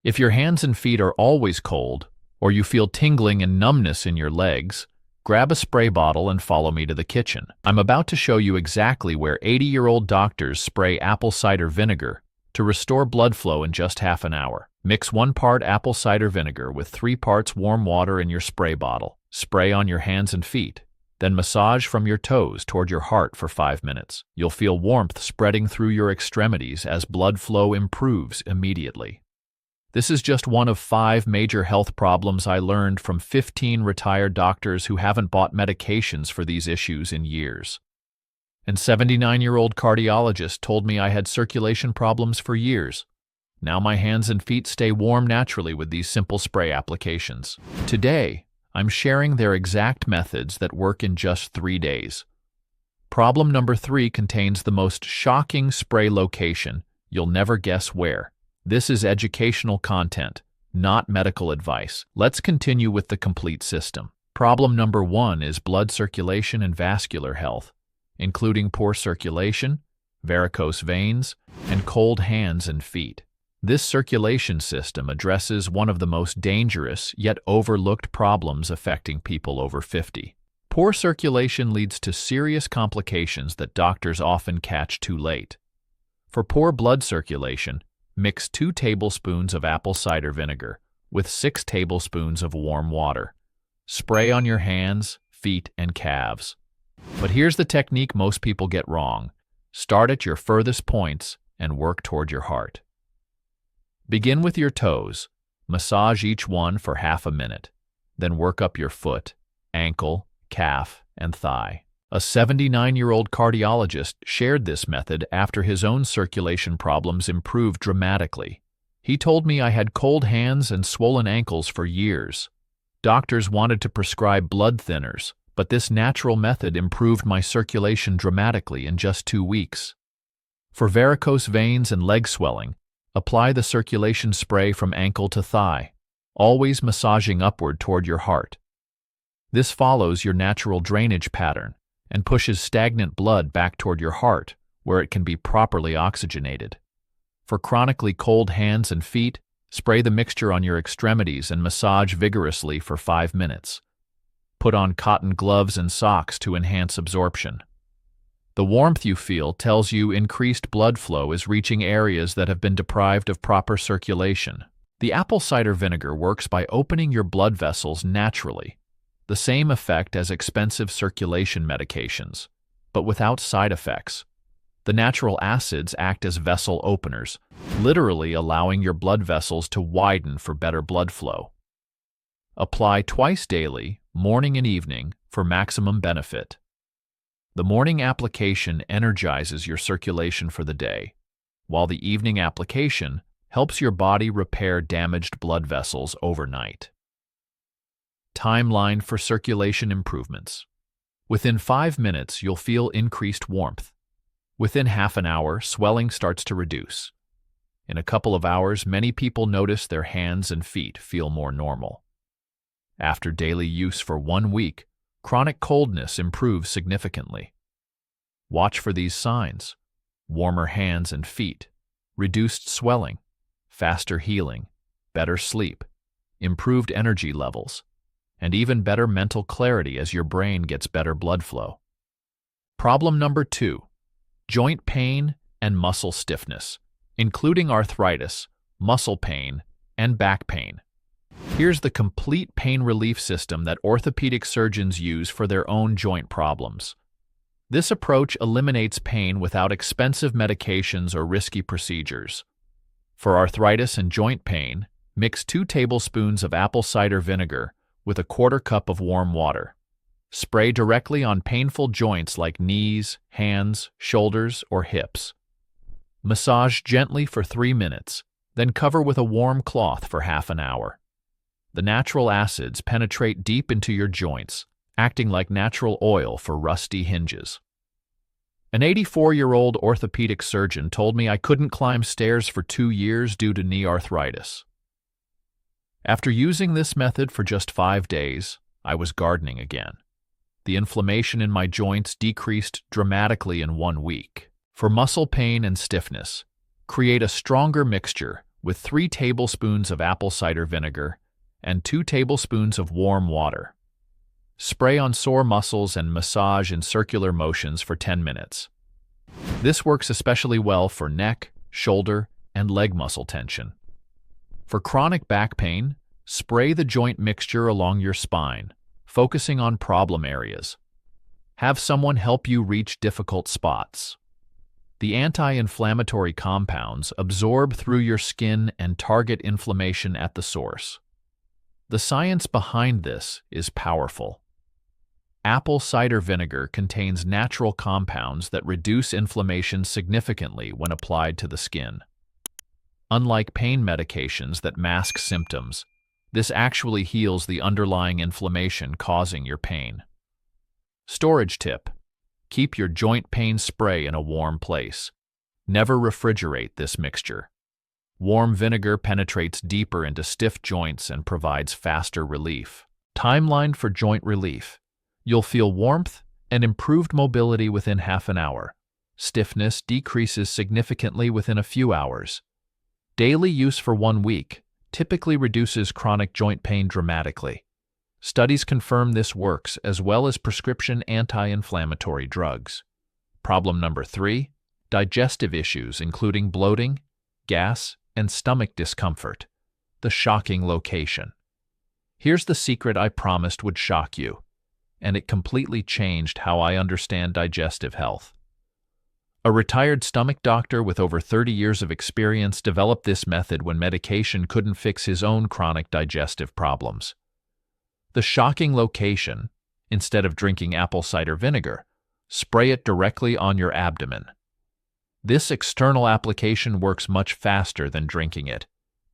If your hands and feet are always cold, or you feel tingling and numbness in your legs, grab a spray bottle and follow me to the kitchen. I'm about to show you exactly where 80-year-old doctors spray apple cider vinegar to restore blood flow in just half an hour. Mix 1 part apple cider vinegar with 3 parts warm water in your spray bottle. Spray on your hands and feet, then massage from your toes toward your heart for 5 minutes. You'll feel warmth spreading through your extremities as blood flow improves immediately. This is just one of 5 major health problems I learned from 15 retired doctors who haven't bought medications for these issues in years. And 79-year-old cardiologist told me I had circulation problems for years. Now my hands and feet stay warm naturally with these simple spray applications. Today, I'm sharing their exact methods that work in just 3 days. Problem number 3 contains the most shocking spray location. You'll never guess where. This is educational content, not medical advice. Let's continue with the complete system. Problem number 1 is blood circulation and vascular health, including poor circulation, varicose veins, and cold hands and feet. This circulation system addresses one of the most dangerous yet overlooked problems affecting people over 50. Poor circulation leads to serious complications that doctors often catch too late. For poor blood circulation, mix 2 tablespoons of apple cider vinegar with 6 tablespoons of warm water. Spray on your hands, feet, and calves. But here's the technique most people get wrong. Start at your furthest points and work toward your heart. Begin with your toes. Massage each one for half a minute. Then work up your foot, ankle, calf, and thigh. A 79-year-old cardiologist shared this method after his own circulation problems improved dramatically. He told me I had cold hands and swollen ankles for years. Doctors wanted to prescribe blood thinners, but this natural method improved my circulation dramatically in just 2 weeks. For varicose veins and leg swelling, apply the circulation spray from ankle to thigh, always massaging upward toward your heart. This follows your natural drainage pattern and pushes stagnant blood back toward your heart, where it can be properly oxygenated. For chronically cold hands and feet, spray the mixture on your extremities and massage vigorously for 5 minutes. Put on cotton gloves and socks to enhance absorption. The warmth you feel tells you increased blood flow is reaching areas that have been deprived of proper circulation. The apple cider vinegar works by opening your blood vessels naturally, the same effect as expensive circulation medications, but without side effects. The natural acids act as vessel openers, literally allowing your blood vessels to widen for better blood flow. Apply twice daily, morning and evening, for maximum benefit. The morning application energizes your circulation for the day, while the evening application helps your body repair damaged blood vessels overnight. Timeline for circulation improvements. Within 5 minutes, you'll feel increased warmth. Within half an hour, swelling starts to reduce. In a couple of hours, many people notice their hands and feet feel more normal. After daily use for 1 week, chronic coldness improves significantly. Watch for these signs: warmer hands and feet, reduced swelling, faster healing, better sleep, improved energy levels, and even better mental clarity as your brain gets better blood flow. Problem number 2, joint pain and muscle stiffness, including arthritis, muscle pain, and back pain. Here's the complete pain relief system that orthopedic surgeons use for their own joint problems. This approach eliminates pain without expensive medications or risky procedures. For arthritis and joint pain, mix 2 tablespoons of apple cider vinegar with a 1/4 cup of warm water. Spray directly on painful joints like knees, hands, shoulders, or hips. Massage gently for 3 minutes, then cover with a warm cloth for half an hour. The natural acids penetrate deep into your joints, acting like natural oil for rusty hinges. An 84-year-old orthopedic surgeon told me I couldn't climb stairs for 2 years due to knee arthritis. After using this method for just 5 days, I was gardening again. The inflammation in my joints decreased dramatically in 1 week. For muscle pain and stiffness, create a stronger mixture with 3 tablespoons of apple cider vinegar and 2 tablespoons of warm water. Spray on sore muscles and massage in circular motions for 10 minutes. This works especially well for neck, shoulder, and leg muscle tension. For chronic back pain, spray the joint mixture along your spine, focusing on problem areas. Have someone help you reach difficult spots. The anti-inflammatory compounds absorb through your skin and target inflammation at the source. The science behind this is powerful. Apple cider vinegar contains natural compounds that reduce inflammation significantly when applied to the skin. Unlike pain medications that mask symptoms, this actually heals the underlying inflammation causing your pain. Storage tip: keep your joint pain spray in a warm place. Never refrigerate this mixture. Warm vinegar penetrates deeper into stiff joints and provides faster relief. Timeline for joint relief: you'll feel warmth and improved mobility within half an hour. Stiffness decreases significantly within a few hours. Daily use for 1 week typically reduces chronic joint pain dramatically. Studies confirm this works, as well as prescription anti-inflammatory drugs. Problem number 3: digestive issues, including bloating, gas, and stomach discomfort. The shocking location. Here's the secret I promised would shock you, and it completely changed how I understand digestive health. A retired stomach doctor with over 30 years of experience developed this method when medication couldn't fix his own chronic digestive problems. The shocking location: instead of drinking apple cider vinegar, spray it directly on your abdomen. This external application works much faster than drinking it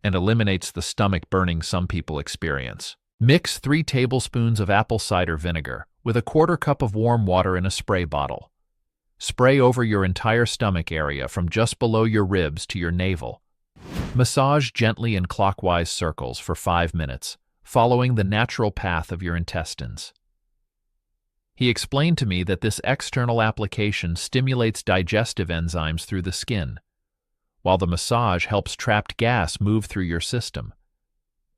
and eliminates the stomach burning some people experience. Mix 3 tablespoons of apple cider vinegar with a 1/4 cup of warm water in a spray bottle. Spray over your entire stomach area from just below your ribs to your navel. Massage gently in clockwise circles for 5 minutes, following the natural path of your intestines. He explained to me that this external application stimulates digestive enzymes through the skin, while the massage helps trapped gas move through your system.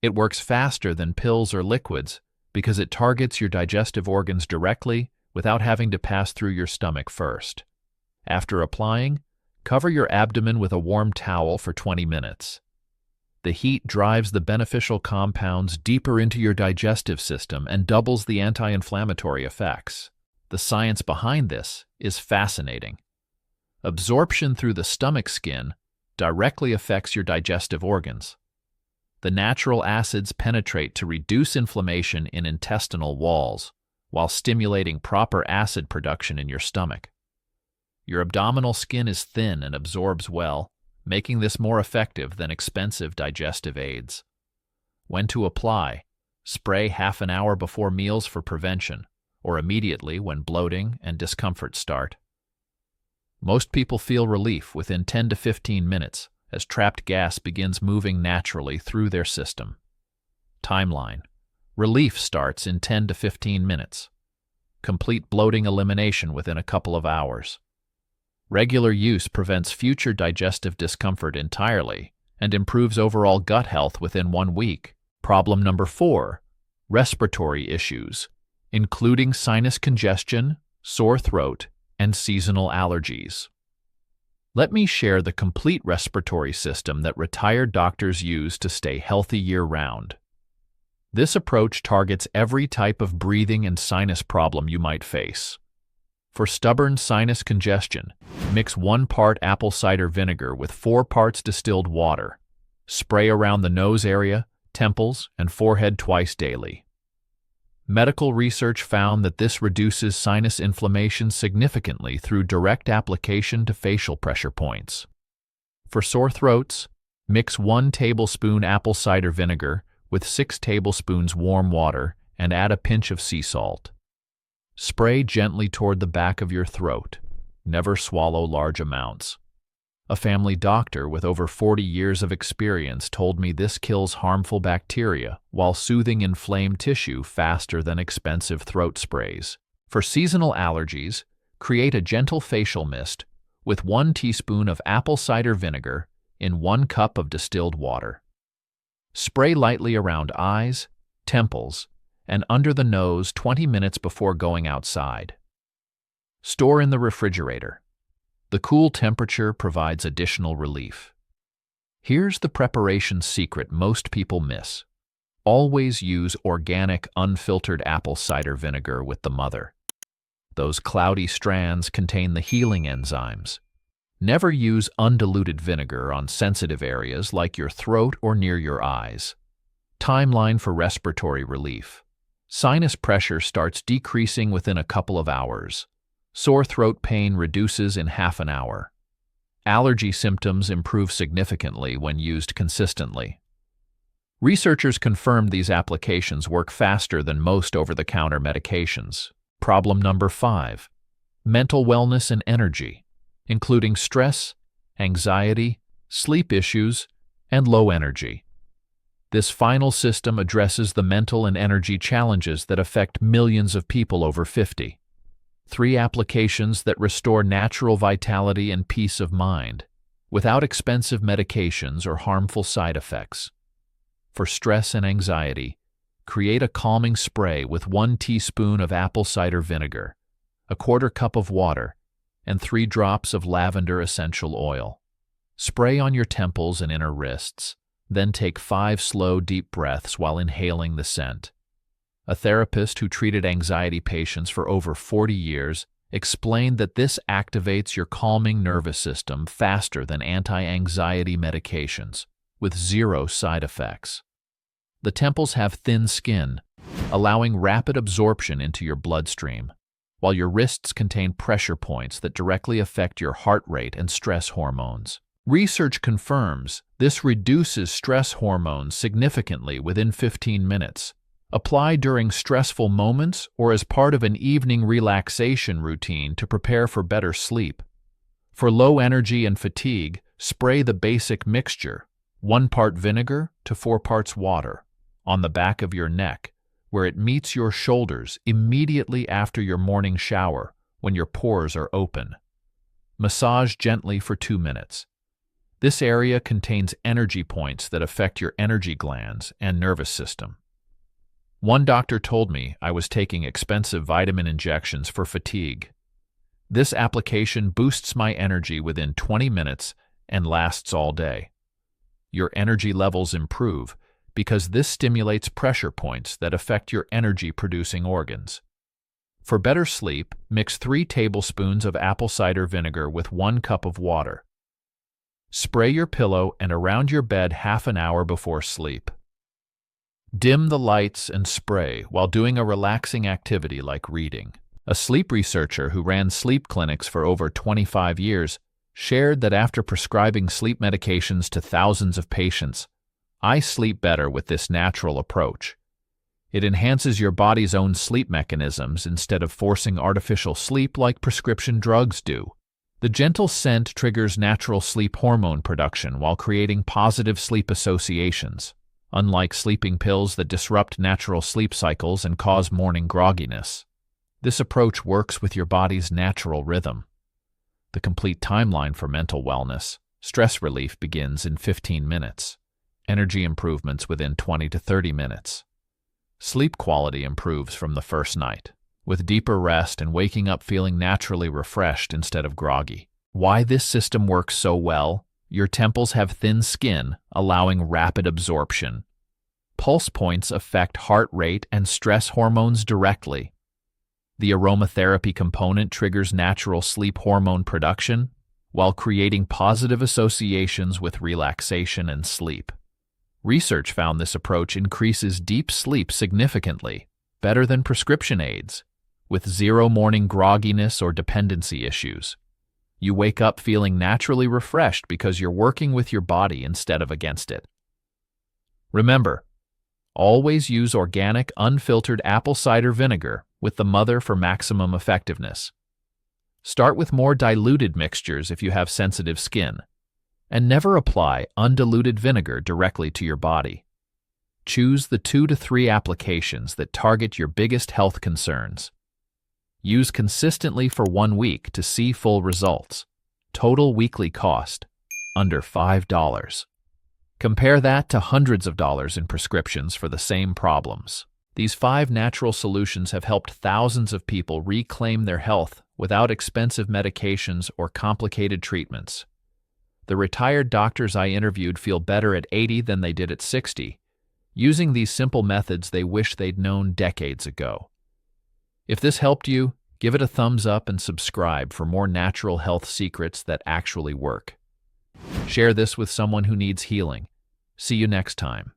It works faster than pills or liquids because it targets your digestive organs directly without having to pass through your stomach first. After applying, cover your abdomen with a warm towel for 20 minutes. The heat drives the beneficial compounds deeper into your digestive system and doubles the anti-inflammatory effects. The science behind this is fascinating. Absorption through the stomach skin directly affects your digestive organs. The natural acids penetrate to reduce inflammation in intestinal walls, while stimulating proper acid production in your stomach. Your abdominal skin is thin and absorbs well, making this more effective than expensive digestive aids. When to apply: spray half an hour before meals for prevention, or immediately when bloating and discomfort start. Most people feel relief within 10 to 15 minutes as trapped gas begins moving naturally through their system. Timeline: relief starts in 10 to 15 minutes. Complete bloating elimination within a couple of hours. Regular use prevents future digestive discomfort entirely and improves overall gut health within 1 week. Problem number 4: respiratory issues, including sinus congestion, sore throat, and seasonal allergies. Let me share the complete respiratory system that retired doctors use to stay healthy year-round. This approach targets every type of breathing and sinus problem you might face. For stubborn sinus congestion, mix 1 part apple cider vinegar with 4 parts distilled water. Spray around the nose area, temples, and forehead twice daily. Medical research found that this reduces sinus inflammation significantly through direct application to facial pressure points. For sore throats, mix 1 tablespoon apple cider vinegar with 6 tablespoons warm water and add a pinch of sea salt. Spray gently toward the back of your throat. Never swallow large amounts. A family doctor with over 40 years of experience told me this kills harmful bacteria while soothing inflamed tissue faster than expensive throat sprays. For seasonal allergies, create a gentle facial mist with 1 teaspoon of apple cider vinegar in 1 cup of distilled water. Spray lightly around eyes, temples, and under the nose 20 minutes before going outside. Store in the refrigerator. The cool temperature provides additional relief. Here's the preparation secret most people miss. Always use organic, unfiltered apple cider vinegar with the mother. Those cloudy strands contain the healing enzymes. Never use undiluted vinegar on sensitive areas like your throat or near your eyes. Timeline for respiratory relief. Sinus pressure starts decreasing within a couple of hours. Sore throat pain reduces in half an hour. Allergy symptoms improve significantly when used consistently. Researchers confirmed these applications work faster than most over-the-counter medications. Problem number 5. Mental wellness and energy, including stress, anxiety, sleep issues, and low energy. This final system addresses the mental and energy challenges that affect millions of people over 50. 3 applications that restore natural vitality and peace of mind, without expensive medications or harmful side effects. For stress and anxiety, create a calming spray with 1 teaspoon of apple cider vinegar, a 1/4 cup of water, and 3 drops of lavender essential oil. Spray on your temples and inner wrists, then take 5 slow, deep breaths while inhaling the scent. A therapist who treated anxiety patients for over 40 years explained that this activates your calming nervous system faster than anti-anxiety medications, with 0 side effects. The temples have thin skin, allowing rapid absorption into your bloodstream, while your wrists contain pressure points that directly affect your heart rate and stress hormones. Research confirms this reduces stress hormones significantly within 15 minutes. Apply during stressful moments or as part of an evening relaxation routine to prepare for better sleep. For low energy and fatigue, spray the basic mixture, 1 part vinegar to 4 parts water, on the back of your neck, where it meets your shoulders immediately after your morning shower when your pores are open. Massage gently for 2 minutes. This area contains energy points that affect your energy glands and nervous system. One doctor told me I was taking expensive vitamin injections for fatigue. This application boosts my energy within 20 minutes and lasts all day. Your energy levels improve because this stimulates pressure points that affect your energy-producing organs. For better sleep, mix 3 tablespoons of apple cider vinegar with 1 cup of water. Spray your pillow and around your bed half an hour before sleep. Dim the lights and spray while doing a relaxing activity like reading. A sleep researcher who ran sleep clinics for over 25 years shared that after prescribing sleep medications to thousands of patients, I sleep better with this natural approach. It enhances your body's own sleep mechanisms instead of forcing artificial sleep like prescription drugs do. The gentle scent triggers natural sleep hormone production while creating positive sleep associations, unlike sleeping pills that disrupt natural sleep cycles and cause morning grogginess. This approach works with your body's natural rhythm. The complete timeline for mental wellness. Stress relief begins in 15 minutes. Energy improvements within 20 to 30 minutes. Sleep quality improves from the first night, with deeper rest and waking up feeling naturally refreshed instead of groggy. Why this system works so well? Your temples have thin skin, allowing rapid absorption. Pulse points affect heart rate and stress hormones directly. The aromatherapy component triggers natural sleep hormone production, while creating positive associations with relaxation and sleep. Research found this approach increases deep sleep significantly, better than prescription aids, with 0 morning grogginess or dependency issues. You wake up feeling naturally refreshed because you're working with your body instead of against it. Remember, always use organic, unfiltered apple cider vinegar with the mother for maximum effectiveness. Start with more diluted mixtures if you have sensitive skin, and never apply undiluted vinegar directly to your body. Choose the 2 to 3 applications that target your biggest health concerns. Use consistently for 1 week to see full results. Total weekly cost, under $5. Compare that to hundreds of dollars in prescriptions for the same problems. These 5 natural solutions have helped thousands of people reclaim their health without expensive medications or complicated treatments. The retired doctors I interviewed feel better at 80 than they did at 60, using these simple methods they wish they'd known decades ago. If this helped you, give it a thumbs up and subscribe for more natural health secrets that actually work. Share this with someone who needs healing. See you next time.